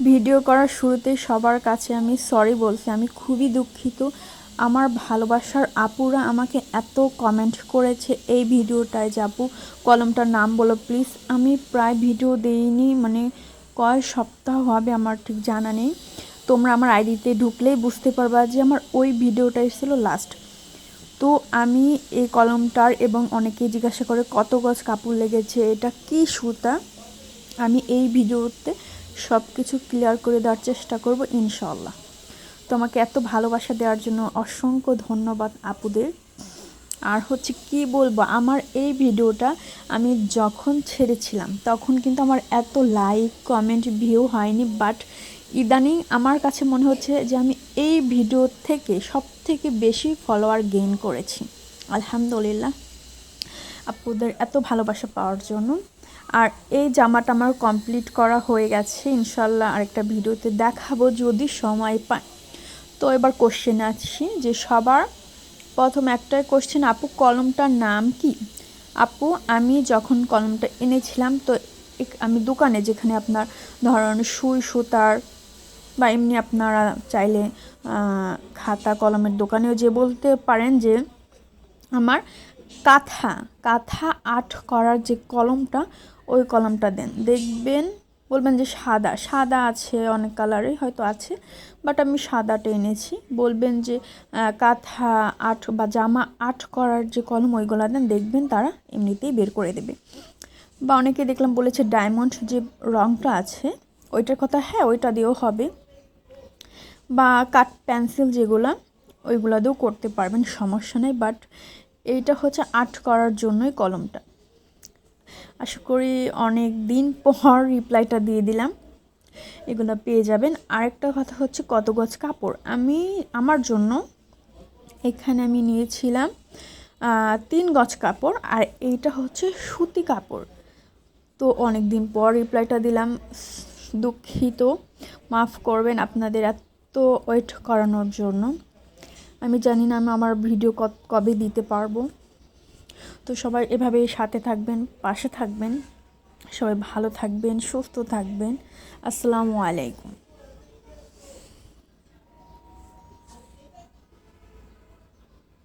Video করার শুরুতেই সবার কাছে আমি সরি বলছি। আমি খুবই দুঃখিত। আমার ভালোবাসার আপুরা আমাকে এত কমেন্ট করেছে এই ভিডিওটায় যে আপু কলমটার নাম বলো প্লিজ। আমি প্রায় ভিডিও দেইনি, মানে কয় সপ্তাহ হবে আমার ঠিক জানা নেই। তোমরা আমার আইডিতে ঢুকলেই বুঝতে পারবা যে আমার ওই ভিডিওটাই ছিল লাস্ট। তো আমি এই কলমটার এবং অনেকেই জিজ্ঞাসা করে কত গজ কাপড় লেগেছে, এটা কি সুতা, আমি এই ভিডিওতে সব কিছু ক্লিয়ার করে দেওয়ার চেষ্টা করব ইনশাল্লাহ। তোমাকে এত ভালোবাসা দেওয়ার জন্য অসংখ্য ধন্যবাদ আপুদের। আর হচ্ছে কি বলবো, আমার এই ভিডিওটা আমি যখন ছেড়েছিলাম তখন কিন্তু আমার এত লাইক কমেন্ট ভিউ হয়নি, বাট ইদানিং আমার কাছে মনে হচ্ছে যে আমি এই ভিডিও থেকে সব থেকে বেশি ফলোয়ার গেইন করেছি। আলহামদুলিল্লাহ আপুদের এত ভালোবাসা পাওয়ার জন্য। আর এই জামাটা আমার কমপ্লিট করা হয়ে গেছে, ইনশাল্লাহ আরেকটা ভিডিওতে দেখাবো যদি সময় পাই। তো এবার কোশ্চেনে আসছি, যে সবার প্রথম একটাই কোশ্চেন, আপু কলমটার নাম কি? আপু আমি যখন কলমটা এনেছিলাম তো আমি দোকানে, যেখানে আপনার ধরুন সুই সুতার বা এমনি আপনারা চাইলে খাতা কলমের দোকানেও যে বলতে পারেন যে আমার কাঁথা কাঁথা আর্ট করার যে কলমটা, ওই কলমটা দেন। দেখবেন বলবেন যে সাদা সাদা আছে, অনেক কালারে হয়তো আছে, বাট আমি সাদাটা এনেছি। বলবেন যে কাঁথা আর্ট বা জামা আর্ট করার যে কলম, ওইগুলো দেন, দেখবেন তারা এমনিতেই বের করে দেবে। বা অনেকে দেখলাম বলেছে ডায়মন্ড যে রঙটা আছে ওইটার কথা, হ্যাঁ ওইটা দিয়েও হবে। বা কাট পেন্সিল যেগুলো, ওইগুলো দিয়েও করতে পারবেন, সমস্যা নেই। বাট এইটা হচ্ছে আর্ট করার জন্যই কলমটা। আশা করি অনেক দিন পর রিপ্লাইটা দিয়ে দিলাম, এগুলো পেয়ে যাবেন। আরেকটা কথা হচ্ছে কত গজ কাপড়, আমি আমার জন্য এখানে আমি নিয়েছিলাম 3 গজ কাপড়, আর এইটা হচ্ছে সুতি কাপড়। তো অনেক দিন পর রিপ্লাইটা দিলাম, দুঃখিত, মাফ করবেন আপনাদের এত ওয়েট করানোর জন্য। আমি জানি না আমি আমার ভিডিও কবে দিতে পারবো। তো সবাই এভাবেই সাথে থাকবেন, পাশে থাকবেন, সবাই ভালো থাকবেন, সুস্থ থাকবেন। আসসালামু আলাইকুম।